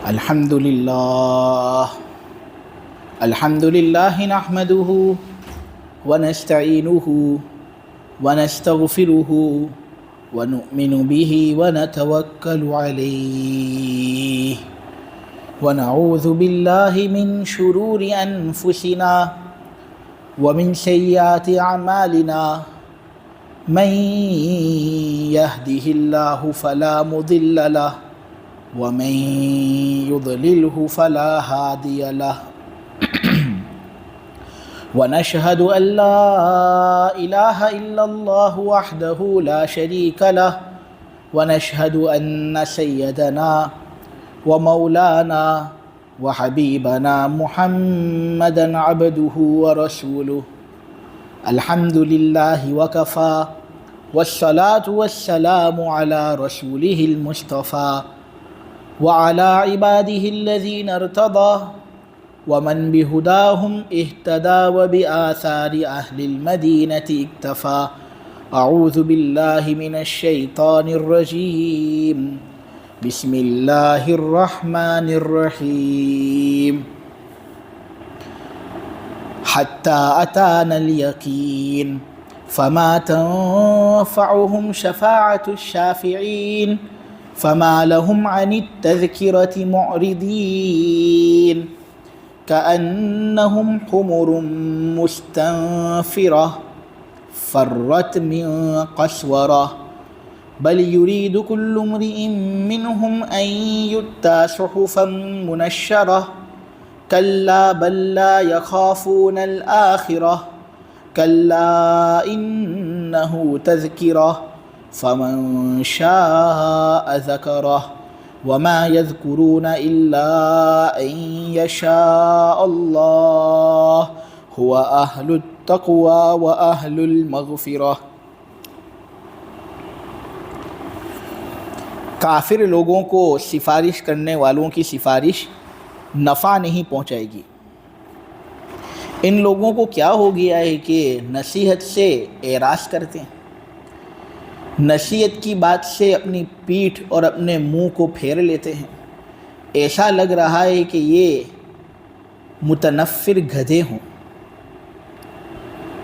الحمدللہ نحمده ونستعینه ونستغفره ونؤمن به ونتوکل علیہ ونعوذ باللہ من شرور انفسنا ومن سیئات اعمالنا من يهده اللہ فلا مضل له ومن يضلله فلا هادي له ونشهد أن لا إله إلا الله وحده لا شريك له ونشهد أن سيدنا ومولانا وحبيبنا محمدا عبده ورسوله الحمد لله وكفى والصلاة والسلام على رسوله المصطفى وعلى عباده الذين ارتضى ومن بهداهم اهتدى وبآثار أهل المدينة اكتفى أعوذ بالله من الشيطان الرجيم بسم الله الرحمن الرحيم حتى أتانا اليقين فما تنفعهم شفاعة الشافعين فما لهم عن التذكرة معرضين كأنهم حمر مستنفرة فرت من قسورة بل يريد كل امرئ منهم أن يؤتى صحفا منشرة كلا بل لا يخافون الآخرة كلا إنه تذكرة فمن شاء ذكره وما يذكرون إلا أن يشاء الله هو أهل التقوى وأهل المغفرة۔ کافر لوگوں کو سفارش کرنے والوں کی سفارش نفع نہیں پہنچائے گی۔ ان لوگوں کو کیا ہو گیا ہے کہ نصیحت سے اعراض کرتے ہیں، نصیحت کی بات سے اپنی پیٹھ اور اپنے منہ کو پھیر لیتے ہیں۔ ایسا لگ رہا ہے کہ یہ متنفر گدھے ہوں،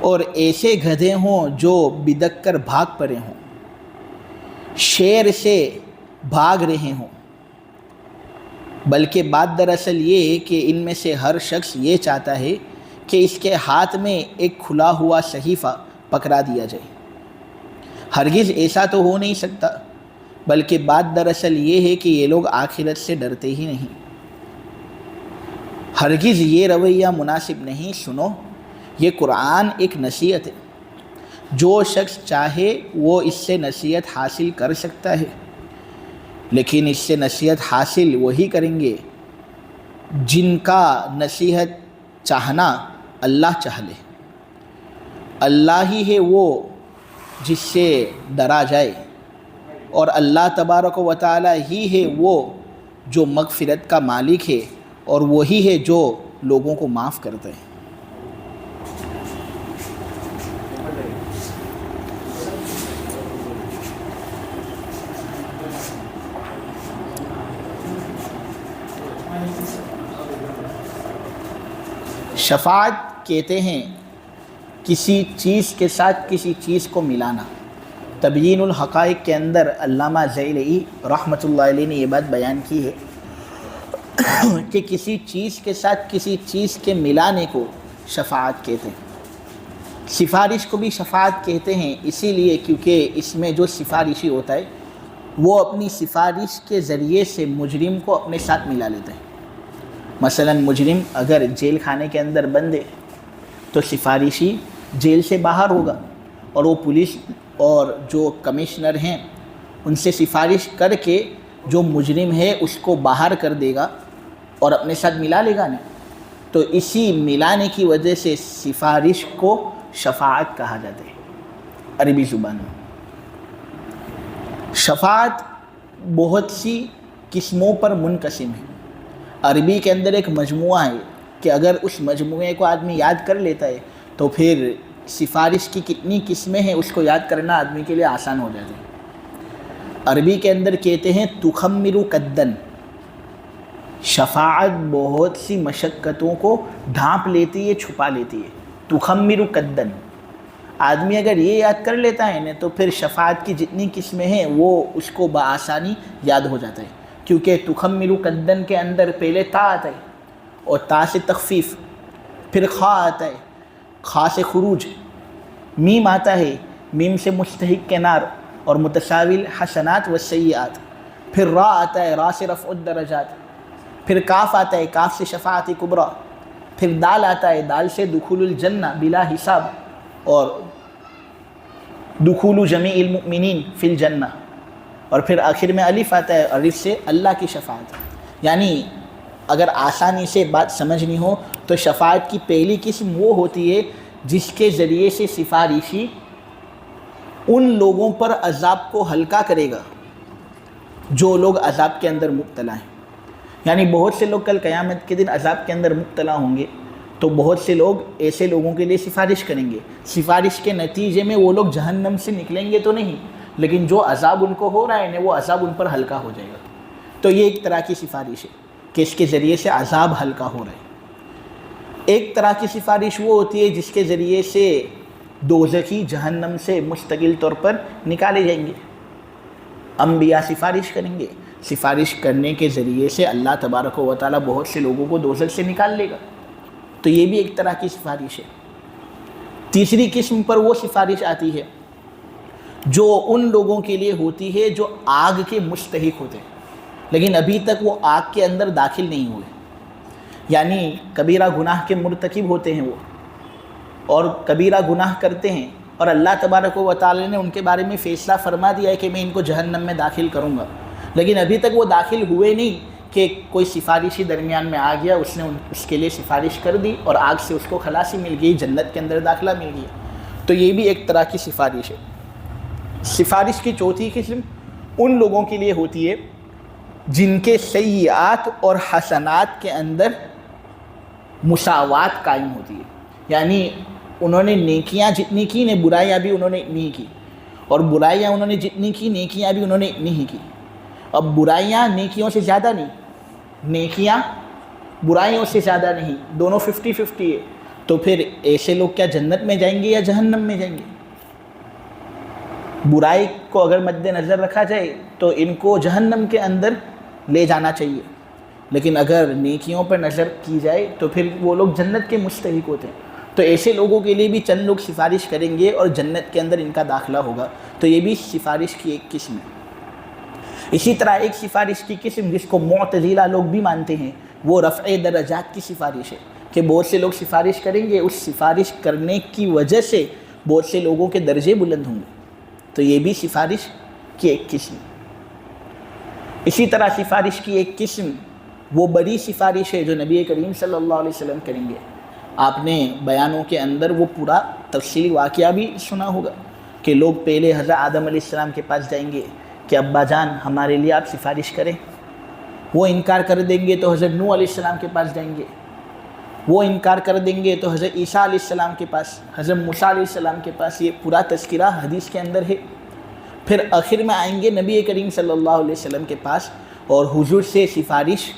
اور ایسے گدھے ہوں جو بدک کر بھاگ پڑے ہوں، شیر سے بھاگ رہے ہوں۔ بلکہ بات دراصل یہ ہے کہ ان میں سے ہر شخص یہ چاہتا ہے کہ اس کے ہاتھ میں ایک کھلا ہوا صحیفہ پکڑا دیا جائے۔ ہرگز ایسا تو ہو نہیں سکتا، بلکہ بات دراصل یہ ہے کہ یہ لوگ آخرت سے ڈرتے ہی نہیں۔ ہرگز یہ رویہ مناسب نہیں۔ سنو، یہ قرآن ایک نصیحت ہے، جو شخص چاہے وہ اس سے نصیحت حاصل کر سکتا ہے، لیکن اس سے نصیحت حاصل وہی کریں گے جن کا نصیحت چاہنا اللہ چاہ لے۔ اللہ ہی ہے وہ جس سے ڈرا جائے، اور اللہ تبارک و تعالی ہی ہے وہ جو مغفرت کا مالک ہے، اور وہی ہے جو لوگوں کو معاف کرتا ہے۔ شفاعت کہتے ہیں کسی چیز کے ساتھ کسی چیز کو ملانا۔ تبیین الحقائق کے اندر علامہ ذیلی رحمۃ اللہ علیہ نے یہ بات بیان کی ہے کہ کسی چیز کے ساتھ کسی چیز کے ملانے کو شفاعت کہتے ہیں۔ سفارش کو بھی شفاعت کہتے ہیں اسی لیے کیونکہ اس میں جو سفارشی ہوتا ہے وہ اپنی سفارش کے ذریعے سے مجرم کو اپنے ساتھ ملا لیتا ہے۔ مثلا مجرم اگر جیل خانے کے اندر بند ہے تو سفارشی جیل سے باہر ہوگا، اور وہ پولیس اور جو کمشنر ہیں ان سے سفارش کر کے جو مجرم ہے اس کو باہر کر دے گا اور اپنے ساتھ ملا لے گا نا۔ تو اسی ملانے کی وجہ سے سفارش کو شفاعت کہا جاتا ہے عربی زبان میں۔ شفاعت بہت سی قسموں پر منقسم ہے۔ عربی کے اندر ایک مجموعہ ہے کہ اگر اس مجموعے کو آدمی یاد کر لیتا ہے تو پھر سفارش کی کتنی قسمیں ہیں اس کو یاد کرنا آدمی کے لیے آسان ہو جاتا ہے۔ عربی کے اندر کہتے ہیں تخمر قدن، شفاعت بہت سی مشقتوں کو ڈھانپ لیتی ہے، چھپا لیتی ہے. تخمر قدن، آدمی اگر یہ یاد کر لیتا ہے نا تو پھر شفاعت کی جتنی قسمیں ہیں وہ اس کو بآسانی یاد ہو جاتا ہے. کیونکہ تخمر قدن کے اندر پہلے تا آتا ہے اور تا سے تخفیف، پھر خا آتا ہے، خا سے خروج، میم آتا ہے، میم سے مستحق کے نار اور متساوی حسنات و سیئات، پھر را آتا ہے، را سے رفع الدرجات، پھر کاف آتا ہے، کاف سے شفاعت کبریٰ، پھر دال آتا ہے، دال سے دخول الجنہ بلا حساب اور دخول جمیع المؤمنین فی الجنہ، اور پھر آخر میں الف آتا ہے، الف سے اللہ کی شفاعت. یعنی اگر آسانی سے بات سمجھنی ہو تو شفاعت کی پہلی قسم وہ ہوتی ہے جس کے ذریعے سے سفارشی ان لوگوں پر عذاب کو ہلکا کرے گا جو لوگ عذاب کے اندر مبتلا ہیں. یعنی بہت سے لوگ کل قیامت کے دن عذاب کے اندر مبتلا ہوں گے تو بہت سے لوگ ایسے لوگوں کے لیے سفارش کریں گے. سفارش کے نتیجے میں وہ لوگ جہنم سے نکلیں گے تو نہیں، لیکن جو عذاب ان کو ہو رہا ہے نا وہ عذاب ان پر ہلکا ہو جائے گا. تو یہ ایک طرح کی سفارش ہے کہ اس کے ذریعے سے عذاب ہلکا ہو رہا ہے. ایک طرح کی سفارش وہ ہوتی ہے جس کے ذریعے سے دوزخی جہنم سے مستقل طور پر نکالے جائیں گے. انبیاء سفارش کریں گے، سفارش کرنے کے ذریعے سے اللہ تبارک و تعالیٰ بہت سے لوگوں کو دوزخ سے نکال لے گا. تو یہ بھی ایک طرح کی سفارش ہے. تیسری قسم پر وہ سفارش آتی ہے جو ان لوگوں کے لیے ہوتی ہے جو آگ کے مستحق ہوتے ہیں لیکن ابھی تک وہ آگ کے اندر داخل نہیں ہوئے. یعنی کبیرہ گناہ کے مرتکب ہوتے ہیں وہ، اور کبیرہ گناہ کرتے ہیں اور اللہ تبارک و تعالی نے ان کے بارے میں فیصلہ فرما دیا ہے کہ میں ان کو جہنم میں داخل کروں گا، لیکن ابھی تک وہ داخل ہوئے نہیں کہ کوئی سفارشی درمیان میں آ گیا، اس نے اس کے لیے سفارش کر دی اور آگ سے اس کو خلاصی مل گئی، جنت کے اندر داخلہ مل گیا. تو یہ بھی ایک طرح کی سفارش ہے. سفارش کی چوتھی قسم ان لوگوں کے لیے ہوتی ہے جن کے سیئات اور حسنات کے اندر مساوات قائم ہوتی ہے. یعنی انہوں نے نیکیاں جتنی کی نے برائیاں بھی انہوں نے اتنی کی، اور برائیاں انہوں نے جتنی کی نیکیاں بھی انہوں نے اتنی ہی کی. اب برائیاں نیکیوں سے زیادہ نہیں، نیکیاں برائیوں سے زیادہ نہیں، دونوں 50-50 ہے. تو پھر ایسے لوگ کیا جنت میں جائیں گے یا جہنم میں جائیں گے؟ برائی کو اگر مد نظر رکھا جائے تو ان کو جہنم کے اندر لے جانا چاہیے، لیکن اگر نیکیوں پر نظر کی جائے تو پھر وہ لوگ جنت کے مستحق ہوتے ہیں. تو ایسے لوگوں کے لیے بھی چند لوگ سفارش کریں گے اور جنت کے اندر ان کا داخلہ ہوگا. تو یہ بھی سفارش کی ایک قسم ہے. اسی طرح ایک سفارش کی قسم جس کو معتزلہ لوگ بھی مانتے ہیں وہ رفع درجات کی سفارش ہے کہ بہت سے لوگ سفارش کریں گے، اس سفارش کرنے کی وجہ سے بہت سے لوگوں کے درجے بلند ہوں گے. تو یہ بھی سفارش کی ایک قسم. اسی طرح سفارش کی ایک قسم وہ بڑی سفارش ہے جو نبی کریم صلی اللہ علیہ وسلم کریں گے. آپ نے بیانوں کے اندر وہ پورا تفصیلی واقعہ بھی سنا ہوگا کہ لوگ پہلے حضرت آدم علیہ السلام کے پاس جائیں گے کہ ابا جان ہمارے لیے آپ سفارش کریں. وہ انکار کر دیں گے تو حضرت نوح علیہ السلام کے پاس جائیں گے. وہ انکار کر دیں گے تو حضرت عیسیٰ علیہ السلام کے پاس، حضرت موسیٰ علیہ السلام کے پاس. یہ پورا تذکرہ حدیث کے اندر ہے. پھر آخر میں آئیں گے نبی کریم صلی اللہ علیہ وسلم کے پاس اور حضور سے سفارش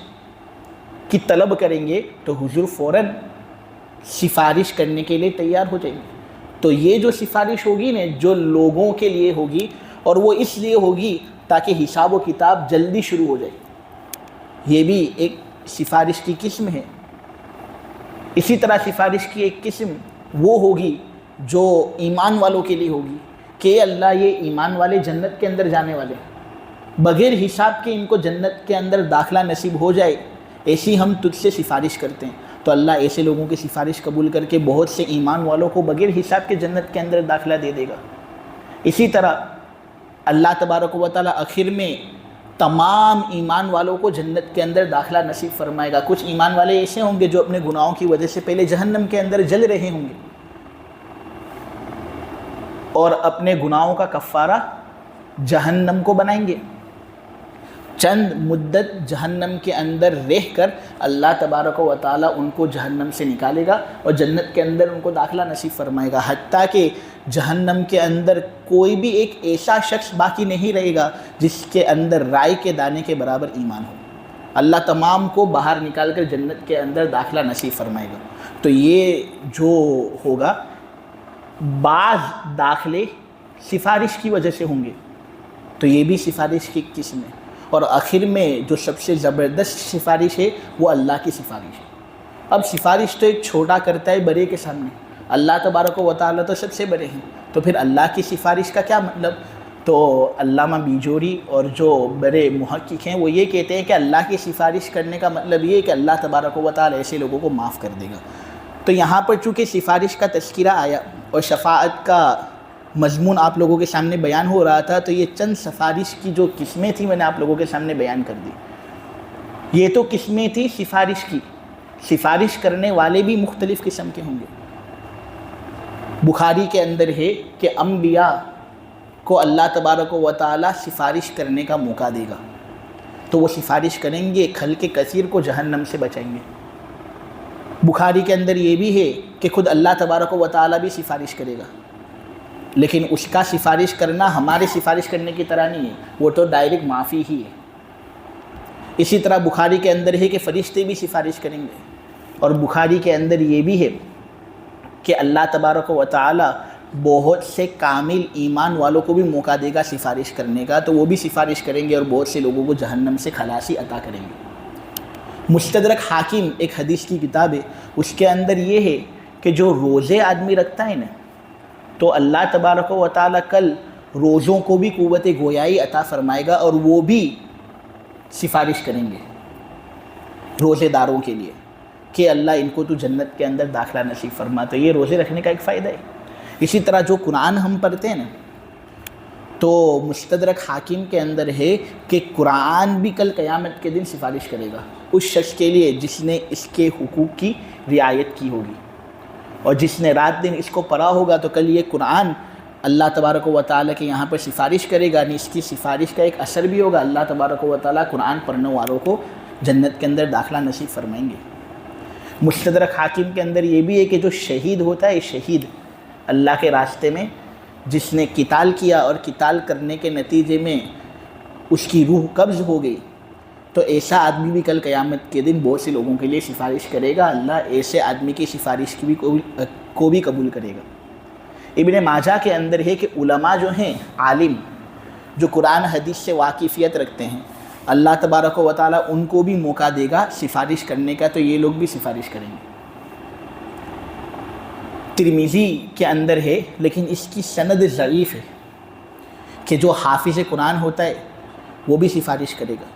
کی طلب کریں گے تو حضور فوراً سفارش کرنے کے لیے تیار ہو جائیں گے. تو یہ جو سفارش ہوگی نا جو لوگوں کے لیے ہوگی، اور وہ اس لیے ہوگی تاکہ حساب و کتاب جلدی شروع ہو جائے. یہ بھی ایک سفارش کی قسم ہے. اسی طرح سفارش کی ایک قسم وہ ہوگی جو ایمان والوں کے لیے ہوگی کہ اللہ یہ ایمان والے جنت کے اندر جانے والے ہیں، بغیر حساب کے ان کو جنت کے اندر داخلہ نصیب ہو جائے، ایسی ہم تجھ سے سفارش کرتے ہیں. تو اللہ ایسے لوگوں کی سفارش قبول کر کے بہت سے ایمان والوں کو بغیر حساب کے جنت کے اندر داخلہ دے دے گا. اسی طرح اللہ تبارک و تعالیٰ آخر میں تمام ایمان والوں کو جنت کے اندر داخلہ نصیب فرمائے گا. کچھ ایمان والے ایسے ہوں گے جو اپنے گناہوں کی وجہ سے پہلے جہنم کے اندر جل رہے ہوں گے اور اپنے گناہوں کا کفارہ جہنم کو بنائیں گے. چند مدت جہنم کے اندر رہ کر اللہ تبارک و تعالیٰ ان کو جہنم سے نکالے گا اور جنت کے اندر ان کو داخلہ نصیب فرمائے گا، حتیٰ کہ جہنم کے اندر کوئی بھی ایک ایسا شخص باقی نہیں رہے گا جس کے اندر رائی کے دانے کے برابر ایمان ہو. اللہ تمام کو باہر نکال کر جنت کے اندر داخلہ نصیب فرمائے گا۔ تو یہ جو ہوگا، بعض داخلے سفارش کی وجہ سے ہوں گے، تو یہ بھی سفارش کی قسم ہے، اور آخر میں جو سب سے زبردست سفارش ہے وہ اللہ کی سفارش ہے۔ اب سفارش تو ایک چھوٹا کرتا ہے بڑے کے سامنے، اللہ تبارک و تعالیٰ تو سب سے بڑے ہیں، تو پھر اللہ کی سفارش کا کیا مطلب؟ تو علامہ بیجوری اور جو بڑے محقق ہیں وہ یہ کہتے ہیں کہ اللہ کی سفارش کرنے کا مطلب یہ ہے کہ اللہ تبارک و تعالیٰ ایسے لوگوں کو معاف کر دے گا۔ تو یہاں پر چونکہ سفارش کا تذکرہ آیا اور شفاعت کا مضمون آپ لوگوں کے سامنے بیان ہو رہا تھا، تو یہ چند سفارش کی جو قسمیں تھیں میں نے آپ لوگوں کے سامنے بیان کر دی۔ یہ تو قسمیں تھی سفارش کی، سفارش کرنے والے بھی مختلف قسم کے ہوں گے۔ بخاری کے اندر ہے کہ انبیاء کو اللہ تبارک و تعالیٰ سفارش کرنے کا موقع دے گا، تو وہ سفارش کریں گے، خلق کثیر کو جہنم سے بچائیں گے۔ بخاری کے اندر یہ بھی ہے کہ خود اللہ تبارک و تعالیٰ بھی سفارش کرے گا، لیکن اس کا سفارش کرنا ہمارے سفارش کرنے کی طرح نہیں ہے، وہ تو ڈائریکٹ معافی ہی ہے۔ اسی طرح بخاری کے اندر ہے کہ فرشتے بھی سفارش کریں گے، اور بخاری کے اندر یہ بھی ہے کہ اللہ تبارک و تعالیٰ بہت سے کامل ایمان والوں کو بھی موقع دے گا سفارش کرنے کا، تو وہ بھی سفارش کریں گے اور بہت سے لوگوں کو جہنم سے خلاصی عطا کریں گے۔ مستدرک حاکم ایک حدیث کی کتاب ہے، اس کے اندر یہ ہے کہ جو روزے آدمی رکھتا ہے نا، تو اللہ تبارک و تعالیٰ کل روزوں کو بھی قوت گویائی عطا فرمائے گا، اور وہ بھی سفارش کریں گے روزے داروں کے لیے کہ اللہ ان کو تو جنت کے اندر داخلہ نصیب فرما۔ تو یہ روزے رکھنے کا ایک فائدہ ہے۔ اسی طرح جو قرآن ہم پڑھتے ہیں نا، تو مستدرک حاکم کے اندر ہے کہ قرآن بھی کل قیامت کے دن سفارش کرے گا اس شخص کے لیے جس نے اس کے حقوق کی رعایت کی ہوگی، اور جس نے رات دن اس کو پڑھا ہوگا، تو کل یہ قرآن اللہ تبارک و تعالیٰ کے یہاں پر سفارش کرے گا، اس کی سفارش کا ایک اثر بھی ہوگا، اللہ تبارک و تعالیٰ قرآن پڑھنے والوں کو جنت کے اندر داخلہ نصیب فرمائیں گے۔ مستدرک حاکم کے اندر یہ بھی ہے کہ جو شہید ہوتا ہے، شہید اللہ کے راستے میں جس نے قتال کیا اور قتال کرنے کے نتیجے میں اس کی روح قبض ہو گئی، تو ایسا آدمی بھی کل قیامت کے دن بہت سے لوگوں کے لیے سفارش کرے گا، اللہ ایسے آدمی کی سفارش کی بھی کو بھی قبول کرے گا۔ ابن ماجہ کے اندر ہے کہ علماء جو ہیں، عالم جو قرآن حدیث سے واقفیت رکھتے ہیں، اللہ تبارک و تعالیٰ ان کو بھی موقع دے گا سفارش کرنے کا، تو یہ لوگ بھی سفارش کریں گے۔ ترمذی کے اندر ہے، لیکن اس کی سند ضعیف ہے، کہ جو حافظ قرآن ہوتا ہے وہ بھی سفارش کرے گا،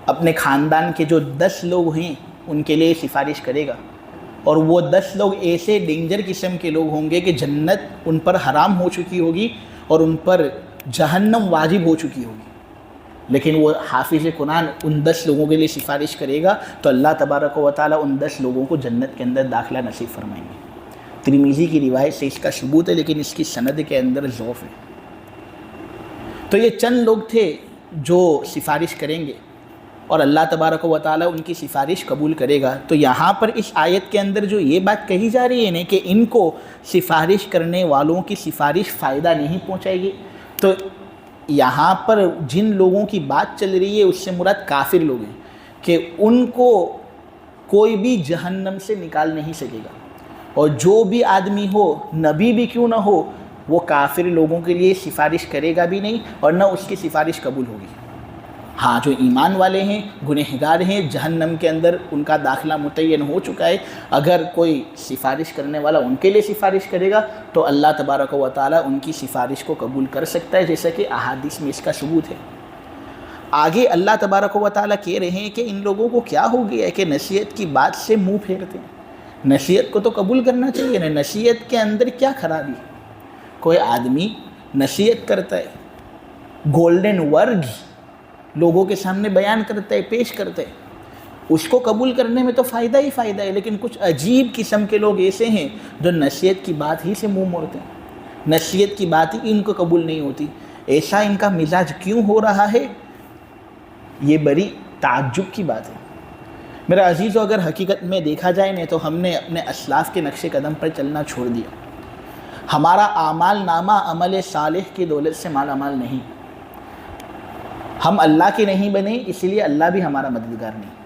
اپنے خاندان کے جو 10 لوگ ہیں ان کے لیے سفارش کرے گا، اور وہ 10 لوگ ایسے ڈینجر قسم کے لوگ ہوں گے کہ جنت ان پر حرام ہو چکی ہوگی اور ان پر جہنم واجب ہو چکی ہوگی، لیکن وہ حافظ قرآن ان 10 لوگوں کے لیے سفارش کرے گا، تو اللہ تبارک و تعالیٰ ان 10 لوگوں کو جنت کے اندر داخلہ نصیب فرمائیں گے۔ ترمذی کی روایت سے اس کا ثبوت ہے، لیکن اس کی سند کے اندر ضعف ہے۔ تو یہ چند لوگ تھے جو سفارش کریں گے اور اللہ تبارک و تعالیٰ ان کی سفارش قبول کرے گا۔ تو یہاں پر اس آیت کے اندر جو یہ بات کہی جا رہی ہے نا کہ ان کو سفارش کرنے والوں کی سفارش فائدہ نہیں پہنچائے گی، تو یہاں پر جن لوگوں کی بات چل رہی ہے اس سے مراد کافر لوگ ہیں، کہ ان کو کوئی بھی جہنم سے نکال نہیں سکے گا، اور جو بھی آدمی ہو، نبی بھی کیوں نہ ہو، وہ کافر لوگوں کے لیے سفارش کرے گا بھی نہیں، اور نہ اس کی سفارش قبول ہوگی۔ ہاں، جو ایمان والے ہیں، گنہگار ہیں، جہنم کے اندر ان کا داخلہ متعین ہو چکا ہے، اگر کوئی سفارش کرنے والا ان کے لیے سفارش کرے گا تو اللہ تبارک و تعالیٰ ان کی سفارش کو قبول کر سکتا ہے، جیسا کہ احادیث میں اس کا ثبوت ہے۔ آگے اللہ تبارک و تعالیٰ کہہ رہے ہیں کہ ان لوگوں کو کیا ہو گیا ہے کہ نصیحت کی بات سے منہ پھیرتے ہیں۔ نصیحت کو تو قبول کرنا چاہیے نا، نصیحت کے اندر کیا خرابی؟ کوئی آدمی نصیحت کرتا ہے، گولڈن ورڈز لوگوں کے سامنے بیان کرتا ہے، پیش کرتا ہے، اس کو قبول کرنے میں تو فائدہ ہی فائدہ ہے، لیکن کچھ عجیب قسم کے لوگ ایسے ہیں جو نصیحت کی بات ہی سے منہ موڑتے ہیں، نصیحت کی بات ہی ان کو قبول نہیں ہوتی۔ ایسا ان کا مزاج کیوں ہو رہا ہے، یہ بڑی تعجب کی بات ہے۔ میرا عزیزو، اگر حقیقت میں دیکھا جائے نا، تو ہم نے اپنے اسلاف کے نقش قدم پر چلنا چھوڑ دیا۔ ہمارا اعمال نامہ عمل صالح کی دولت سے مالا مال نہیں، ہم اللہ کے نہیں بنے، اس لیے اللہ بھی ہمارا مددگار نہیں۔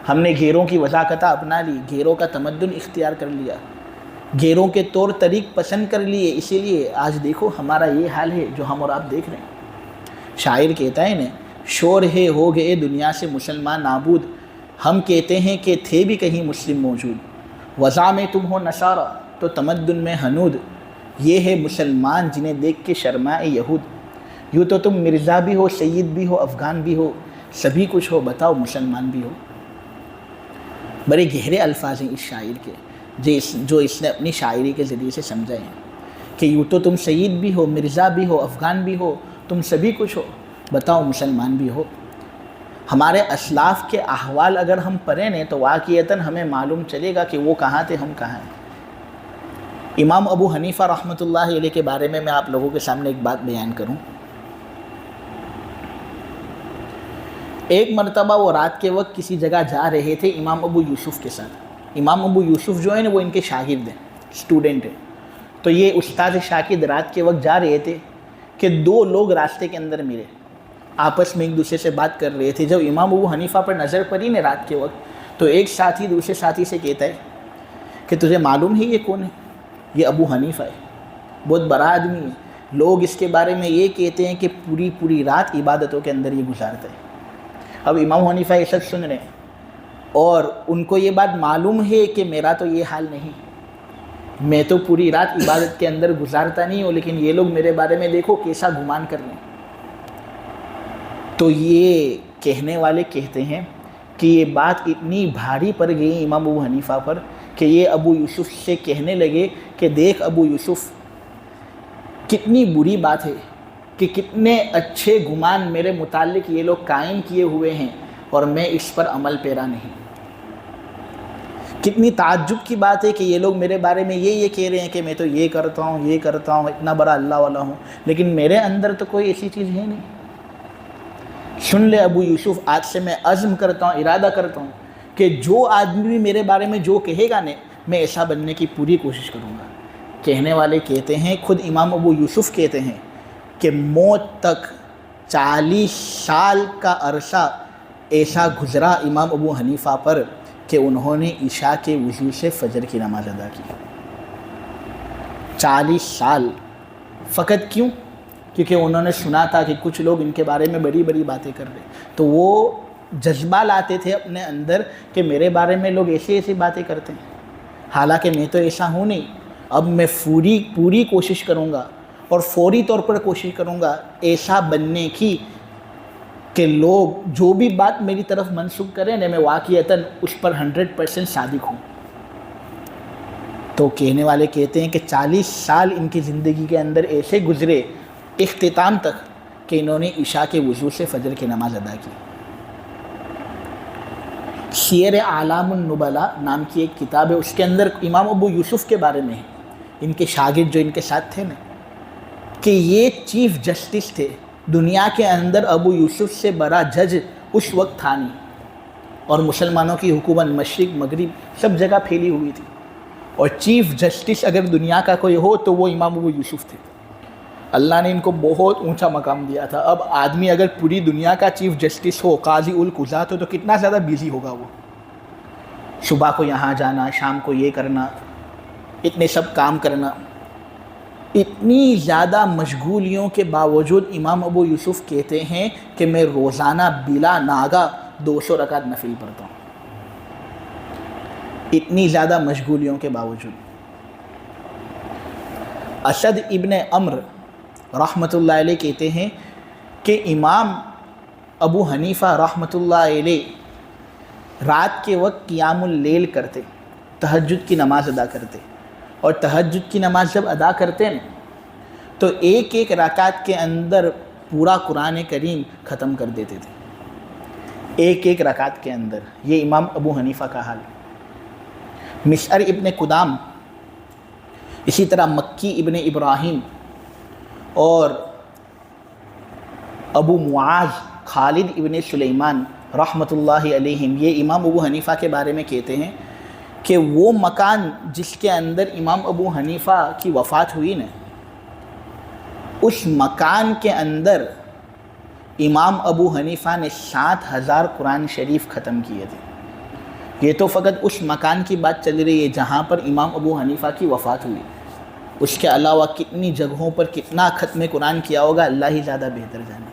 ہم نے گھیروں کی وضاقتہ اپنا لی، گھیروں کا تمدن اختیار کر لیا، گھیروں کے طور طریق پسند کر لیے، اسی لیے آج دیکھو ہمارا یہ حال ہے جو ہم اور آپ دیکھ رہے ہیں۔ شاعر کہتا ہے نا، شور ہے ہو گئے دنیا سے مسلمان نابود، ہم کہتے ہیں کہ تھے بھی کہیں مسلم موجود، وضع میں تم ہو نصارہ تو تمدن میں ہنود، یہ ہے مسلمان جنہیں دیکھ کے شرمائے یہود، یوں تو تم مرزا بھی ہو، سید بھی ہو، افغان بھی ہو، سبھی کچھ ہو، بتاؤ مسلمان بھی ہو۔ بڑے گہرے الفاظ ہیں اس شاعر کے جو اس نے اپنی شاعری کے ذریعے سے سمجھائے ہیں کہ یوں تو تم سید بھی ہو، مرزا بھی ہو، افغان بھی ہو، تم سبھی کچھ ہو، بتاؤ مسلمان بھی ہو۔ ہمارے اسلاف کے احوال اگر ہم پڑھیں نا تو واقعتاً ہمیں معلوم چلے گا کہ وہ کہاں تھے، ہم کہاں ہیں۔ امام ابو حنیفہ رحمۃ اللہ علیہ کے بارے میں آپ لوگوں کے سامنے ایک بات بیان کروں۔ ایک مرتبہ وہ رات کے وقت کسی جگہ جا رہے تھے امام ابو یوسف کے ساتھ۔ امام ابو یوسف جو ہے نا وہ ان کے شاگرد ہیں، اسٹوڈنٹ ہیں۔ تو یہ استاد شاگرد رات کے وقت جا رہے تھے کہ دو لوگ راستے کے اندر ملے، آپس میں ایک دوسرے سے بات کر رہے تھے۔ جب امام ابو حنیفہ پر نظر پڑی نا رات کے وقت، تو ایک ساتھی دوسرے ساتھی سے کہتا ہے کہ تجھے معلوم ہے یہ کون ہے؟ یہ ابو حنیفہ ہے، بہت بڑا آدمی ہے، لوگ اس کے بارے میں یہ کہتے ہیں کہ پوری رات عبادتوں کے اندر یہ گزارتا ہے۔ اب امام حنیفہ یہ سب سن رہے ہیں اور ان کو یہ بات معلوم ہے کہ میرا تو یہ حال نہیں، میں تو پوری رات عبادت کے اندر گزارتا نہیں ہوں، لیکن یہ لوگ میرے بارے میں دیکھو کیسا گمان کر رہے ہیں۔ تو یہ کہنے والے کہتے ہیں کہ یہ بات اتنی بھاری پڑ گئی امام ابو حنیفہ پر کہ یہ ابو یوسف سے کہنے لگے کہ دیکھ ابو یوسف، کتنی بری بات ہے کہ کتنے اچھے گمان میرے متعلق یہ لوگ قائم کیے ہوئے ہیں اور میں اس پر عمل پیرا نہیں۔ کتنی تعجب کی بات ہے کہ یہ لوگ میرے بارے میں یہ کہہ رہے ہیں کہ میں تو یہ کرتا ہوں، اتنا بڑا اللہ والا ہوں، لیکن میرے اندر تو کوئی ایسی چیز ہے نہیں۔ سن لے ابو یوسف، آج سے میں عزم کرتا ہوں، ارادہ کرتا ہوں کہ جو آدمی بھی میرے بارے میں جو کہے گا میں ایسا بننے کی پوری کوشش کروں گا۔ کہنے والے کہتے ہیں، خود امام ابو یوسف کہتے ہیں کہ موت تک 40 سال کا عرصہ ایسا گزرا امام ابو حنیفہ پر کہ انہوں نے عشاء کے وضو سے فجر کی نماز ادا کی۔ 40 سال فقط کیوں؟ کیونکہ انہوں نے سنا تھا کہ کچھ لوگ ان کے بارے میں بڑی باتیں کر رہے، تو وہ جذبہ لاتے تھے اپنے اندر کہ میرے بارے میں لوگ ایسی باتیں کرتے ہیں، حالانکہ میں تو ایسا ہوں نہیں۔ اب میں پوری کوشش کروں گا اور فوری طور پر کوشش کروں گا ایسا بننے کی کہ لوگ جو بھی بات میری طرف منسوب کریں میں واقعتاً اس پر 100% صادق ہوں۔ تو کہنے والے کہتے ہیں کہ 40 سال ان کی زندگی کے اندر ایسے گزرے اختتام تک کہ انہوں نے عشاء کے وضو سے فجر کی نماز ادا کی۔ سیر اعلام النبلاء نام کی ایک کتاب ہے، اس کے اندر امام ابو یوسف کے بارے میں ہے، ان کے شاگرد جو ان کے ساتھ تھے کہ یہ چیف جسٹس تھے دنیا کے اندر، ابو یوسف سے بڑا جج اس وقت تھا نہیں، اور مسلمانوں کی حکومت مشرق مغرب سب جگہ پھیلی ہوئی تھی، اور چیف جسٹس اگر دنیا کا کوئی ہو تو وہ امام ابو یوسف تھے۔ اللہ نے ان کو بہت اونچا مقام دیا تھا۔ اب آدمی اگر پوری دنیا کا چیف جسٹس ہو، قاضی القضات ہو، تو کتنا زیادہ بیزی ہوگا وہ، صبح کو یہاں جانا، شام کو یہ کرنا، اتنے سب کام کرنا۔ اتنی زیادہ مشغولیوں کے باوجود امام ابو یوسف کہتے ہیں کہ میں روزانہ بلا ناغہ 200 رکعت نفل پڑھتا ہوں، اتنی زیادہ مشغولیوں کے باوجود۔ اسد ابن عمر رحمۃ اللہ علیہ کہتے ہیں کہ امام ابو حنیفہ رحمۃ اللہ علیہ رات کے وقت قیام اللیل کرتے، تہجد کی نماز ادا کرتے، اور تہجد کی نماز جب ادا کرتے نا تو ایک رکعت کے اندر پورا قرآن کریم ختم کر دیتے تھے، ایک رکعت کے اندر۔ یہ امام ابو حنیفہ کا حال۔ مسعر ابن قدام، اسی طرح مکی ابن ابراہیم اور ابو معاذ خالد ابن سلیمان رحمۃ اللہ علیہم، یہ امام ابو حنیفہ کے بارے میں کہتے ہیں کہ وہ مکان جس کے اندر امام ابو حنیفہ کی وفات ہوئی نا، اس مکان کے اندر امام ابو حنیفہ نے 7,000 قرآن شریف ختم کیے تھے۔ یہ تو فقط اس مکان کی بات چل رہی ہے جہاں پر امام ابو حنیفہ کی وفات ہوئی، اس کے علاوہ کتنی جگہوں پر کتنا ختم قرآن کیا ہوگا اللہ ہی زیادہ بہتر جانے۔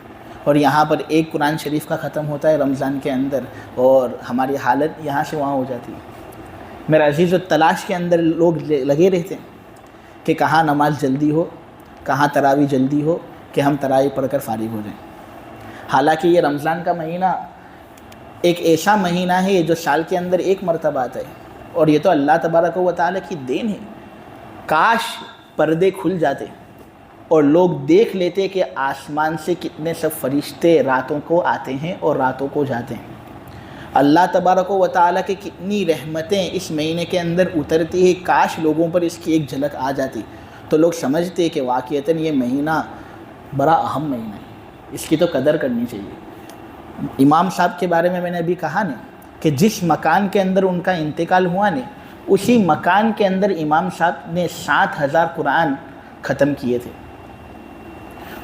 اور یہاں پر ایک قرآن شریف کا ختم ہوتا ہے رمضان کے اندر، اور ہماری حالت یہاں سے وہاں ہو جاتی ہے۔ میرا عزیز، و تلاش کے اندر لوگ لگے رہتے ہیں کہ کہاں نماز جلدی ہو، کہاں تراویح جلدی ہو کہ ہم تراویح پڑھ کر فارغ ہو جائیں۔ حالانکہ یہ رمضان کا مہینہ ایک ایسا مہینہ ہے جو سال کے اندر ایک مرتبہ آتا ہے، اور یہ تو اللہ تبارک و تعالیٰ کی دین ہے۔ کاش پردے کھل جاتے اور لوگ دیکھ لیتے کہ آسمان سے کتنے سب فرشتے راتوں کو آتے ہیں اور راتوں کو جاتے ہیں۔ اللہ تبارک و تعالیٰ کے کتنی رحمتیں اس مہینے کے اندر اترتی ہے، کاش لوگوں پر اس کی ایک جھلک آ جاتی تو لوگ سمجھتے کہ واقعتاً یہ مہینہ بڑا اہم مہینہ ہے، اس کی تو قدر کرنی چاہیے۔ امام صاحب کے بارے میں نے ابھی کہا نا کہ جس مکان کے اندر ان کا انتقال ہوا نا، اسی مکان کے اندر امام صاحب نے 7,000 قرآن ختم کیے تھے۔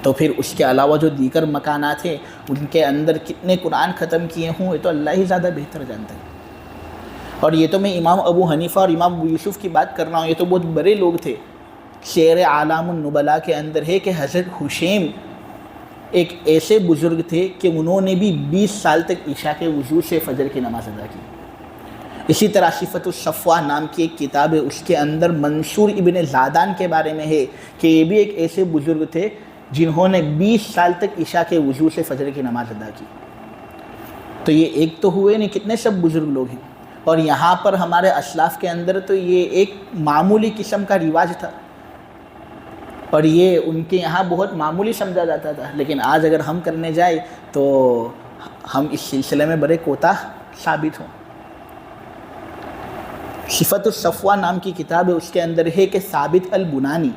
تو پھر اس کے علاوہ جو دیگر مکانات ہیں ان کے اندر کتنے قرآن ختم کیے ہوں یہ تو اللہ ہی زیادہ بہتر جانتا ہے۔ اور یہ تو میں امام ابو حنیفہ اور امام ابو یوسف کی بات کر رہا ہوں، یہ تو بہت بڑے لوگ تھے۔ شعر اعلام النبلاء کے اندر ہے کہ حضرت حشیم ایک ایسے بزرگ تھے کہ انہوں نے بھی 20 سال تک عشاء کے وضو سے فجر کی نماز ادا کی۔ اسی طرح صفت الصفوہ نام کی ایک کتاب ہے، اس کے اندر منصور ابن زادان کے بارے میں ہے کہ یہ بھی ایک ایسے بزرگ تھے جنہوں نے 20 سال تک عشاء کے وضو سے فجر کی نماز ادا کی۔ تو یہ ایک تو ہوئے نہیں، کتنے سب بزرگ لوگ ہیں۔ اور یہاں پر ہمارے اسلاف کے اندر تو یہ ایک معمولی قسم کا رواج تھا، اور یہ ان کے یہاں بہت معمولی سمجھا جاتا تھا، لیکن آج اگر ہم کرنے جائیں تو ہم اس سلسلے میں بڑے کوتاہ ثابت ہوں۔ صفت الصفوہ نام کی کتاب ہے، اس کے اندر ہے کہ ثابت البنانی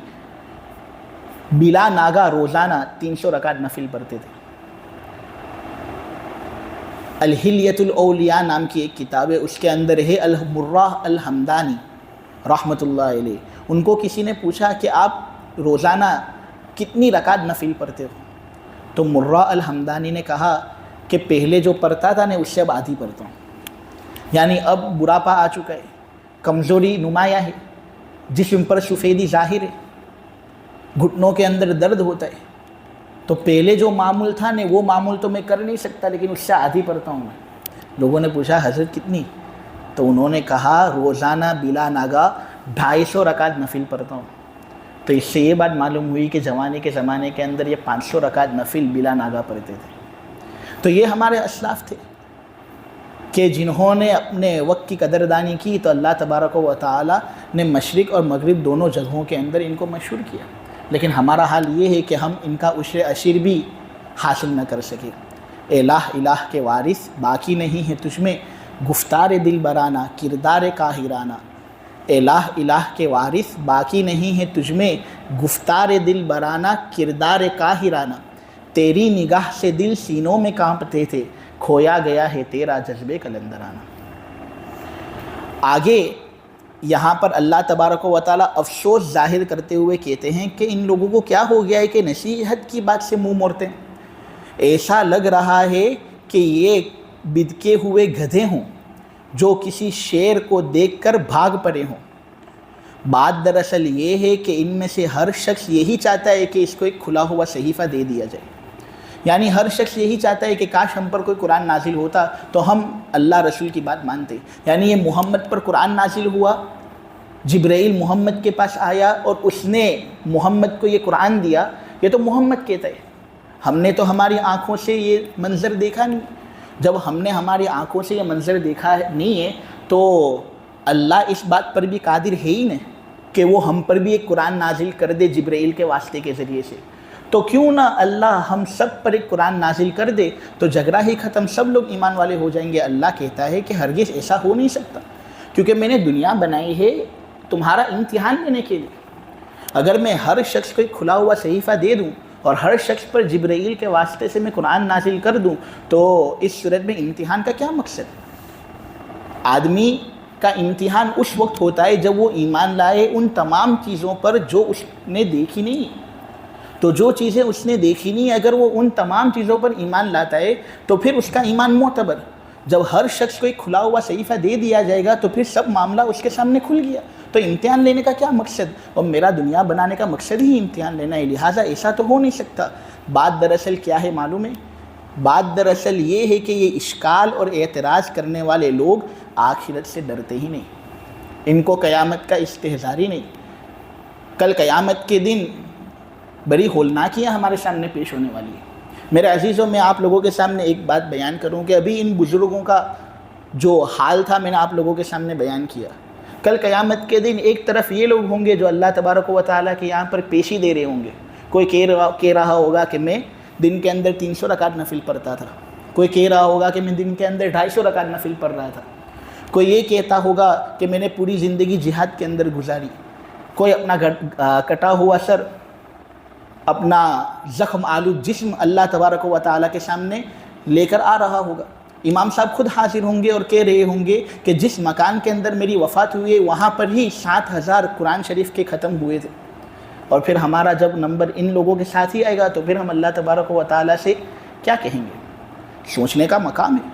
بلا ناگا روزانہ 300 رکعت نفل پڑھتے تھے۔ الحلیۃ الاولیاء نام کی ایک کتاب ہے، اس کے اندر ہے المرہ الحمدانی رحمۃ اللہ علیہ، ان کو کسی نے پوچھا کہ آپ روزانہ کتنی رکعت نفل پڑھتے ہو؟ تو مرہ الحمدانی نے کہا کہ پہلے جو پڑھتا تھا نا اس سے اب آدھی پڑھتا ہوں، یعنی اب بڑھاپا آ چکا ہے، کمزوری نمایاں ہے، جسم پر سفیدی ظاہر ہے، گھٹنوں کے اندر درد ہوتا ہے، تو پہلے جو معمول تھا نا وہ معمول تو میں کر نہیں سکتا، لیکن اس سے آدھی پڑھتا ہوں میں۔ لوگوں نے پوچھا حضرت کتنی؟ تو انہوں نے کہا روزانہ بلا ناگا 250 رکعت نفل پڑھتا ہوں۔ تو اس سے یہ بات معلوم ہوئی کہ زمانے کے اندر یہ 500 رکعت نفل بلا ناگا پڑھتے تھے۔ تو یہ ہمارے اسلاف تھے کہ جنہوں نے اپنے وقت کی قدردانی کی، تو اللہ تبارک و تعالی نے مشرق اور مغرب دونوں جگہوں کے اندر ان کو مشہور کیا۔ لیکن ہمارا حال یہ ہے کہ ہم ان کا عشر عشیر بھی حاصل نہ کر سکے۔ الہ الہ کے وارث باقی نہیں ہے تجھ میں، گفتار دل برانہ کردار کاہرانہ۔ الہ الہ کے وارث باقی نہیں ہے تجھ میں، گفتار دل برانہ کردار کاہرانہ۔ تیری نگاہ سے دل سینوں میں کانپتے تھے، کھویا گیا ہے تیرا جذبے قلندرانہ۔ آگے یہاں پر اللہ تبارک و تعالیٰ افسوس ظاہر کرتے ہوئے کہتے ہیں کہ ان لوگوں کو کیا ہو گیا ہے کہ نصیحت کی بات سے منہ موڑتے ہیں۔ ایسا لگ رہا ہے کہ یہ بدکے ہوئے گدھے ہوں جو کسی شیر کو دیکھ کر بھاگ پڑے ہوں۔ بات دراصل یہ ہے کہ ان میں سے ہر شخص یہی چاہتا ہے کہ اس کو ایک کھلا ہوا صحیفہ دے دیا جائے، یعنی ہر شخص یہی چاہتا ہے کہ کاش ہم پر کوئی قرآن نازل ہوتا تو ہم اللہ رسول کی بات مانتے۔ یعنی یہ محمد پر قرآن نازل ہوا، جبرائیل محمد کے پاس آیا اور اس نے محمد کو یہ قرآن دیا، یہ تو محمد کہتا ہے، ہم نے تو ہماری آنکھوں سے یہ منظر دیکھا نہیں۔ جب ہم نے ہماری آنکھوں سے یہ منظر دیکھا نہیں ہے تو اللہ اس بات پر بھی قادر ہے ہی نہیں کہ وہ ہم پر بھی ایک قرآن نازل کر دے جبرائیل کے واسطے کے ذریعے سے۔ تو کیوں نہ اللہ ہم سب پر ایک قرآن نازل کر دے تو جھگڑا ہی ختم، سب لوگ ایمان والے ہو جائیں گے۔ اللہ کہتا ہے کہ ہرگز ایسا ہو نہیں سکتا، کیونکہ میں نے دنیا بنائی ہے تمہارا امتحان لینے کے لیے۔ اگر میں ہر شخص کو ایک کھلا ہوا صحیفہ دے دوں اور ہر شخص پر جبرائیل کے واسطے سے میں قرآن نازل کر دوں تو اس صورت میں امتحان کا کیا مقصد؟ آدمی کا امتحان اس وقت ہوتا ہے جب وہ ایمان لائے ان تمام چیزوں پر جو اس نے دیکھی نہیں۔ تو جو چیزیں اس نے دیکھی نہیں، اگر وہ ان تمام چیزوں پر ایمان لاتا ہے تو پھر اس کا ایمان معتبر۔ جب ہر شخص کو ایک کھلا ہوا صحیفہ دے دیا جائے گا تو پھر سب معاملہ اس کے سامنے کھل گیا۔ تو امتحان لینے کا کیا مقصد؟ اور میرا دنیا بنانے کا مقصد ہی امتحان لینا ہے، لہٰذا ایسا تو ہو نہیں سکتا۔ بات دراصل کیا ہے معلوم ہے؟ بات دراصل یہ ہے کہ یہ اشکال اور اعتراض کرنے والے لوگ آخرت سے ڈرتے ہی نہیں، ان کو قیامت کا استحضار ہی نہیں۔ کل قیامت کے دن بڑی ہولناکیاں ہمارے سامنے پیش ہونے والی ہے۔ میرے عزیزوں، میں آپ لوگوں کے سامنے ایک بات بیان کروں کہ ابھی ان بزرگوں کا جو حال تھا میں نے آپ لوگوں کے سامنے بیان کیا۔ کل قیامت کے دن ایک طرف یہ لوگ ہوں گے جو اللہ تبارک و تعالیٰ کے یہاں پر پیشی دے رہے ہوں گے۔ کوئی کہہ رہا ہوگا کہ میں دن کے اندر 300 رکعت نفل پڑھتا تھا، کوئی کہہ رہا ہوگا کہ میں دن کے اندر 250 رکعت نفل پڑھ رہا تھا، کوئی یہ کہتا ہوگا کہ میں نے پوری زندگی جہاد کے اندر گزاری، کوئی اپنا کٹا ہوا سر، اپنا زخم آلود جسم اللہ تبارک و تعالیٰ کے سامنے لے کر آ رہا ہوگا۔ امام صاحب خود حاضر ہوں گے اور کہہ رہے ہوں گے کہ جس مکان کے اندر میری وفات ہوئی ہے وہاں پر ہی 7000 قرآن شریف کے ختم ہوئے تھے، اور پھر ہمارا جب نمبر ان لوگوں کے ساتھ ہی آئے گا تو پھر ہم اللہ تبارک و تعالیٰ سے کیا کہیں گے؟ سوچنے کا مقام ہے۔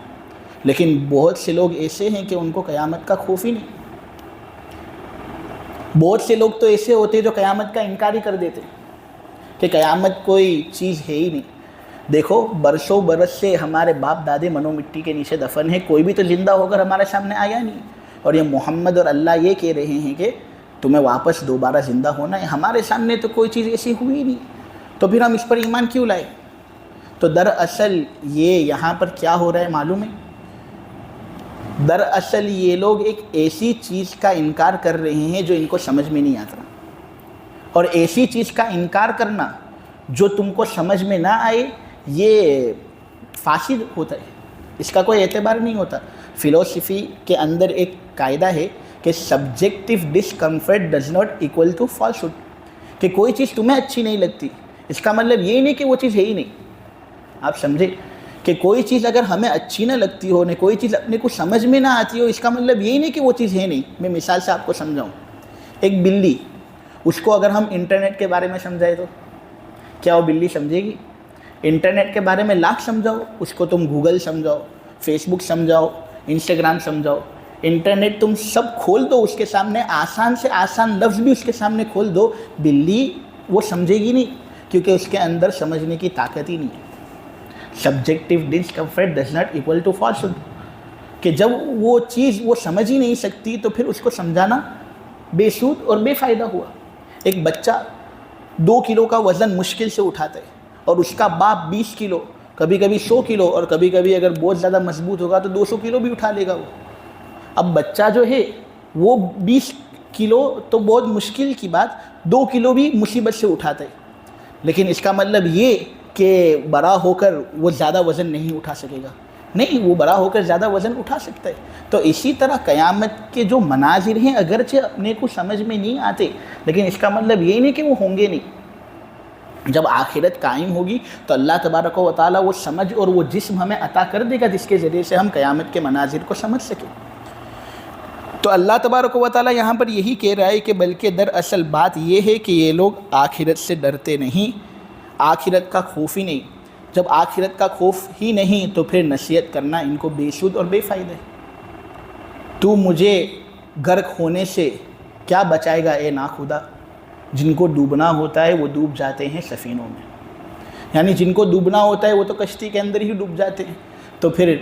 لیکن بہت سے لوگ ایسے ہیں کہ ان کو قیامت کا خوف ہی نہیں۔ بہت سے لوگ تو ایسے ہوتے ہیں جو قیامت کا انکار ہی کر دیتے کہ قیامت کوئی چیز ہے ہی نہیں۔ دیکھو، برسوں برس سے ہمارے باپ دادے منو مٹی کے نیچے دفن ہیں، کوئی بھی تو زندہ ہو کر ہمارے سامنے آیا نہیں، اور یہ محمد اور اللہ یہ کہہ رہے ہیں کہ تمہیں واپس دوبارہ زندہ ہونا ہے۔ ہمارے سامنے تو کوئی چیز ایسی ہوئی نہیں، تو پھر ہم اس پر ایمان کیوں لائے؟ تو دراصل یہ یہاں پر کیا ہو رہا ہے معلوم ہے؟ دراصل یہ لوگ ایک ایسی چیز کا انکار کر رہے ہیں جو ان کو سمجھ میں نہیں آتا، اور ایسی چیز کا انکار کرنا جو تم کو سمجھ میں نہ آئے یہ فاسد ہوتا ہے، اس کا کوئی اعتبار نہیں ہوتا۔ فلسفی کے اندر ایک قاعدہ ہے کہ subjective discomfort does not equal to falsehood, کہ کوئی چیز تمہیں اچھی نہیں لگتی اس کا مطلب یہ نہیں کہ وہ چیز ہے ہی نہیں۔ آپ سمجھے کہ کوئی چیز اگر ہمیں اچھی نہ لگتی ہو، کوئی چیز اپنے کو سمجھ میں نہ آتی ہو، اس کا مطلب یہ نہیں کہ وہ چیز ہے نہیں۔ میں مثال سے آپ کو سمجھاؤں، ایک بلی، اس کو اگر ہم انٹرنیٹ کے بارے میں سمجھائے تو کیا وہ بلی سمجھے گی؟ انٹرنیٹ کے بارے میں لاکھ سمجھاؤ اس کو، تم گوگل سمجھاؤ، فیس بک سمجھاؤ، انسٹاگرام سمجھاؤ، انٹرنیٹ تم سب کھول دو اس کے سامنے، آسان سے آسان لفظ بھی اس کے سامنے کھول دو، بلی وہ سمجھے گی نہیں، کیونکہ اس کے اندر سمجھنے کی طاقت ہی نہیں ہے۔ Subjective discomfort does not equal to falsehood, کہ جب وہ چیز وہ سمجھ ہی نہیں سکتی تو پھر اس کو سمجھانا بے سود اور بے فائدہ ہوا۔ ایک بچہ 2 کلو کا وزن مشکل سے اٹھاتا ہے، اور اس کا باپ 20 کلو، کبھی کبھی 100 کلو، اور کبھی کبھی اگر بہت زیادہ مضبوط ہوگا تو 200 کلو بھی اٹھا لے گا وہ۔ اب بچہ جو ہے وہ 20 کلو تو بہت مشکل کی بات، 2 کلو بھی مصیبت سے اٹھاتا ہے، لیکن اس کا مطلب یہ کہ بڑا ہو کر وہ زیادہ وزن نہیں اٹھا سکے گا؟ نہیں، وہ بڑا ہو کر زیادہ وزن اٹھا سکتا ہے۔ تو اسی طرح قیامت کے جو مناظر ہیں اگرچہ اپنے کو سمجھ میں نہیں آتے، لیکن اس کا مطلب یہ نہیں کہ وہ ہوں گے نہیں۔ جب آخرت قائم ہوگی تو اللہ تبارک و تعالیٰ وہ سمجھ اور وہ جسم ہمیں عطا کر دے گا جس کے ذریعے سے ہم قیامت کے مناظر کو سمجھ سکیں۔ تو اللہ تبارک و تعالیٰ یہاں پر یہی کہہ رہا ہے کہ بلکہ دراصل بات یہ ہے کہ یہ لوگ آخرت سے ڈرتے نہیں، آخرت کا خوف ہی نہیں۔ جب آخرت کا خوف ہی نہیں تو پھر نصیحت کرنا ان کو بے سود اور بے فائدہ ہے۔ تو مجھے غرق ہونے سے کیا بچائے گا اے ناخدا؟ جن کو ڈوبنا ہوتا ہے وہ ڈوب جاتے ہیں سفینوں میں، یعنی جن کو ڈوبنا ہوتا ہے وہ تو کشتی کے اندر ہی ڈوب جاتے ہیں، تو پھر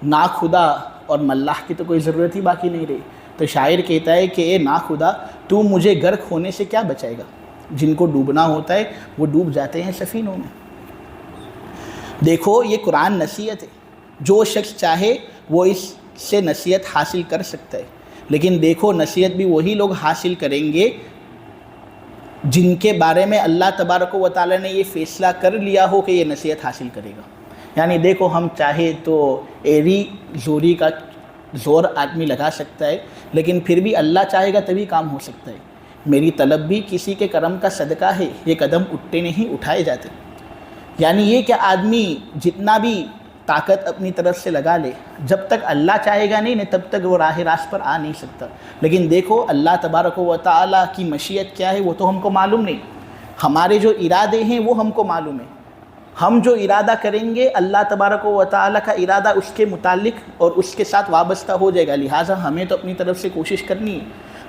ناخدا اور ملاح کی تو کوئی ضرورت ہی باقی نہیں رہی۔ تو شاعر کہتا ہے کہ اے ناخدا تو مجھے غرق ہونے سے کیا بچائے گا؟ جن کو ڈوبنا ہوتا ہے وہ ڈوب جاتے ہیں سفینوں میں۔ دیکھو، یہ قرآن نصیحت ہے، جو شخص چاہے وہ اس سے نصیحت حاصل کر سکتا ہے، لیکن دیکھو نصیحت بھی وہی لوگ حاصل کریں گے جن کے بارے میں اللہ تبارک و تعالیٰ نے یہ فیصلہ کر لیا ہو کہ یہ نصیحت حاصل کرے گا۔ یعنی دیکھو، ہم چاہے تو ایری زوری کا زور آدمی لگا سکتا ہے، لیکن پھر بھی اللہ چاہے گا تبھی کام ہو سکتا ہے۔ میری طلب بھی کسی کے کرم کا صدقہ ہے، یہ قدم اٹھتے نہیں اٹھائے جاتے۔ یعنی یہ کہ آدمی جتنا بھی طاقت اپنی طرف سے لگا لے، جب تک اللہ چاہے گا نہیں تب تک وہ راہ راست پر آ نہیں سکتا۔ لیکن دیکھو اللہ تبارک و تعالیٰ کی مشیت کیا ہے وہ تو ہم کو معلوم نہیں، ہمارے جو ارادے ہیں وہ ہم کو معلوم ہے، ہم جو ارادہ کریں گے اللہ تبارک و تعالیٰ کا ارادہ اس کے متعلق اور اس کے ساتھ وابستہ ہو جائے گا، لہٰذا ہمیں تو اپنی طرف سے کوشش کرنی ہے،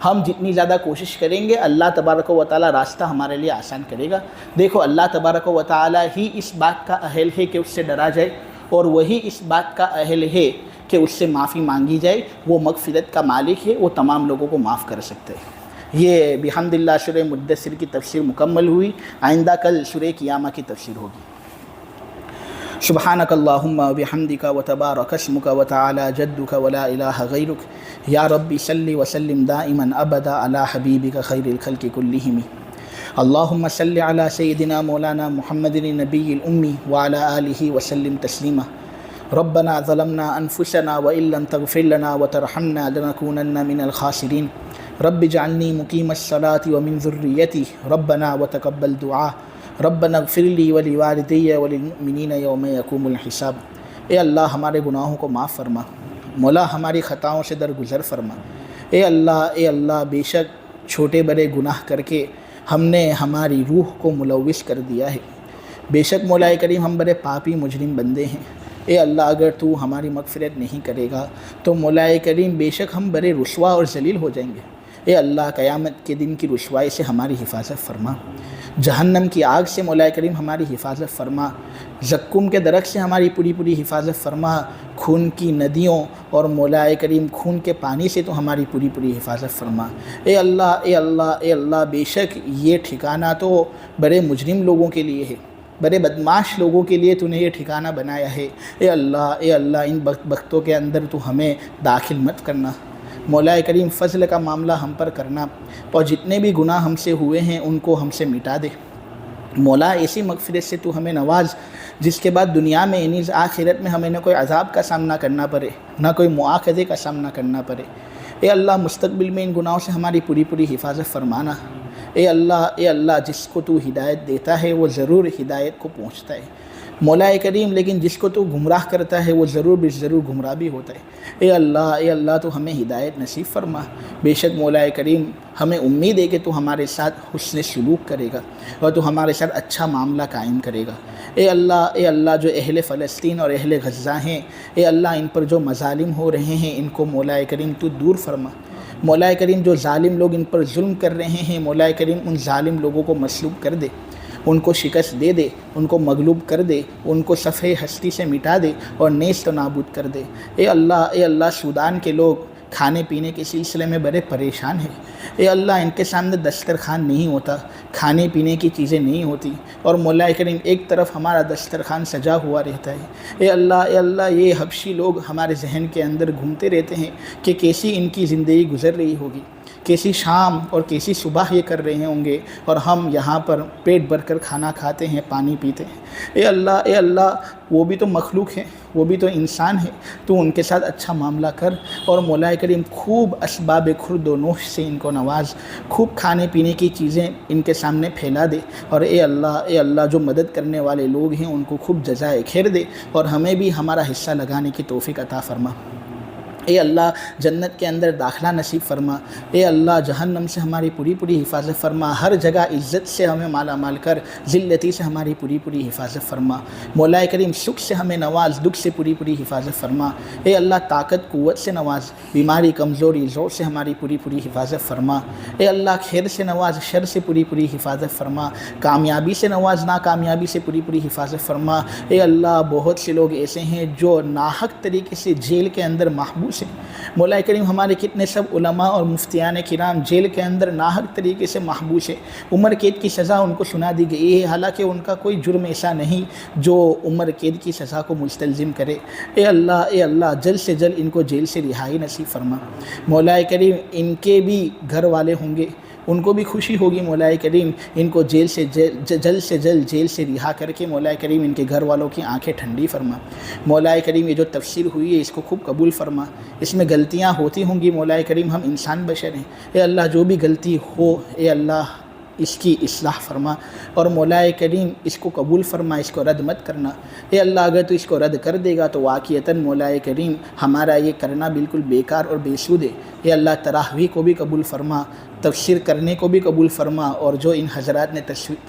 ہم جتنی زیادہ کوشش کریں گے اللہ تبارک و تعالیٰ راستہ ہمارے لیے آسان کرے گا۔ دیکھو اللہ تبارک و تعالیٰ ہی اس بات کا اہل ہے کہ اس سے ڈرا جائے، اور وہی اس بات کا اہل ہے کہ اس سے معافی مانگی جائے، وہ مغفرت کا مالک ہے، وہ تمام لوگوں کو معاف کر سکتے ہیں۔ یہ بحمد اللہ سورہ مدثر کی تفسیر مکمل ہوئی، آئندہ کل سورہ قیامہ کی تفسیر ہوگی۔ سبحانک اللہم و بحمدک و تبارک اسمک و تعالی جدک و لا الہ غیرک، یا رب صلی وسلم دائما ابدا علی حبیبک خیر الخلق کلہم۔ اللہم صلی علی سیدنا مولانا محمد النبی الامی وعلی آلہ وسلم تسلیما۔ ربنا ظلمنا انفسنا وان لم تغفر لنا وترحمنا لنکونن من الخاسرین۔ رب اجعلنی مقیم الصلاة ومن ذریتی، ربنا وتقبل دعا، ربنا اغفر لی ولوالدی وللمؤمنین یوم یقوم الحساب۔ اے اللہ ہمارے گناہوں کو معاف فرما، مولا ہماری خطاؤں سے درگزر فرما۔ اے اللہ بے شک چھوٹے بڑے گناہ کر کے ہم نے ہماری روح کو ملوث کر دیا ہے، بے شک مولا کریم ہم بڑے پاپی مجرم بندے ہیں۔ اے اللہ اگر تو ہماری مغفرت نہیں کرے گا تو مولا کریم بے شک ہم بڑے رسوا اور ذلیل ہو جائیں گے۔ اے اللہ قیامت کے دن کی رسوائی سے ہماری حفاظت فرما، جہنم کی آگ سے مولا کریم ہماری حفاظت فرما، زقوم کے درخت سے ہماری پوری حفاظت فرما، خون کی ندیوں اور مولا کریم خون کے پانی سے تو ہماری پوری حفاظت فرما۔ اے اللہ بے شک یہ ٹھکانہ تو بڑے مجرم لوگوں کے لیے ہے، بڑے بدمعاش لوگوں کے لیے تو نے یہ ٹھکانہ بنایا ہے۔ اے اللہ ان وقتوں کے اندر تو ہمیں داخل مت کرنا، مولا کریم فضل کا معاملہ ہم پر کرنا، اور جتنے بھی گناہ ہم سے ہوئے ہیں ان کو ہم سے مٹا دے مولا، ایسی مغفرت سے تو ہمیں نواز جس کے بعد دنیا میں نیز آخرت میں ہمیں نہ کوئی عذاب کا سامنا کرنا پڑے، نہ کوئی مواخذے کا سامنا کرنا پڑے۔ اے اللہ مستقبل میں ان گناہوں سے ہماری پوری حفاظت فرمانا۔ اے اللہ جس کو تو ہدایت دیتا ہے وہ ضرور ہدایت کو پہنچتا ہے مولا کریم، لیکن جس کو تو گمراہ کرتا ہے وہ ضرور گمراہ بھی ہوتا ہے۔ اے اللہ تو ہمیں ہدایت نصیب فرما، بے شک مولا کریم ہمیں امید ہے کہ تو ہمارے ساتھ حسن سلوک کرے گا اور تو ہمارے ساتھ اچھا معاملہ قائم کرے گا۔ اے اللہ جو اہل فلسطین اور اہل غزہ ہیں، اے اللہ ان پر جو مظالم ہو رہے ہیں ان کو مولا کریم تو دور فرما۔ مولا کریم جو ظالم لوگ ان پر ظلم کر رہے ہیں مولا کریم ان ظالم لوگوں کو مسلوب کر دے، ان کو شکست دے دے، ان کو مغلوب کر دے، ان کو صفحہ ہستی سے مٹا دے اور نیست و نابود کر دے۔ اے اللہ سودان کے لوگ کھانے پینے کے سلسلے میں بڑے پریشان ہیں۔ اے اللہ ان کے سامنے دسترخوان نہیں ہوتا، کھانے پینے کی چیزیں نہیں ہوتی، اور مولا کریم ایک طرف ہمارا دسترخوان سجا ہوا رہتا ہے۔ اے اللہ یہ حبشی لوگ ہمارے ذہن کے اندر گھومتے رہتے ہیں کہ کیسی ان کی زندگی گزر رہی ہوگی، کیسی شام اور کیسی صبح یہ کر رہے ہوں گے، اور ہم یہاں پر پیٹ بھر کر کھانا کھاتے ہیں، پانی پیتے ہیں۔ اے اللہ وہ بھی تو مخلوق ہیں، وہ بھی تو انسان ہے، تو ان کے ساتھ اچھا معاملہ کر، اور مولا کریم خوب اسباب خورد و نوش سے ان کو نواز، خوب کھانے پینے کی چیزیں ان کے سامنے پھیلا دے، اور اے اللہ جو مدد کرنے والے لوگ ہیں ان کو خوب جزائے خیر دے، اور ہمیں بھی ہمارا حصہ لگانے کی توفیق عطا فرما۔ اے اللہ جنت کے اندر داخلہ نصیب فرما۔ اے اللہ جہنم سے ہماری پوری حفاظت فرما، ہر جگہ عزت سے ہمیں مالا مال کر، ذلتی سے ہماری پوری حفاظت فرما۔ مولا کریم سکھ سے ہمیں نواز، دکھ سے پوری حفاظت فرما۔ اے اللہ طاقت قوت سے نواز، بیماری کمزوری زور سے ہماری پوری حفاظت فرما۔ اے اللہ خیر سے نواز، شر سے پوری حفاظت فرما، کامیابی سے نواز، ناکامیابی سے پوری حفاظت فرما۔ اے اللہ بہت سے لوگ ایسے ہیں جو ناحق طریقے سے جیل کے اندر محبوس ہیں، مولا کریم ہمارے کتنے سب علماء اور مفتیان کرام جیل کے اندر ناحق طریقے سے محبوس ہیں، عمر قید کی سزا ان کو سنا دی گئی ہے، حالانکہ ان کا کوئی جرم ایسا نہیں جو عمر قید کی سزا کو مستلزم کرے۔ اے اللہ جلد سے جلد ان کو جیل سے رہائی نصیب فرما۔ مولا کریم ان کے بھی گھر والے ہوں گے، ان کو بھی خوشی ہوگی مولا کریم ان کو جلد سے جلد جیل سے رہا کر کے مولا کریم ان کے گھر والوں کی آنکھیں ٹھنڈی فرما۔ مولا کریم یہ جو تفسیر ہوئی ہے اس کو خوب قبول فرما، اس میں غلطیاں ہوتی ہوں گی مولا کریم، ہم انسان بشر ہیں، اے اللہ جو بھی غلطی ہو اے اللہ اس کی اصلاح فرما، اور مولا کریم اس کو قبول فرما، اس کو رد مت کرنا۔ اے اللہ اگر تو اس کو رد کر دے گا تو واقعتاً مولا کریم ہمارا یہ کرنا بالکل بیکار اور بے سود ہے۔ اے اللہ تراویح کو بھی قبول فرما، تفسیر کرنے کو بھی قبول فرما، اور جو ان حضرات نے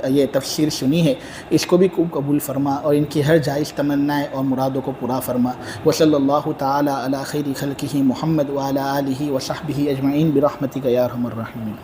یہ تفسیر سنی ہے اس کو بھی قبول فرما، اور ان کی ہر جائز تمنائیں اور مرادوں کو پورا فرما۔ وصلی اللہ تعالی علی خیر خلقہ محمد وعلی آلہ وصحبہ اجمعین برحمتک یا ارحم الراحمین۔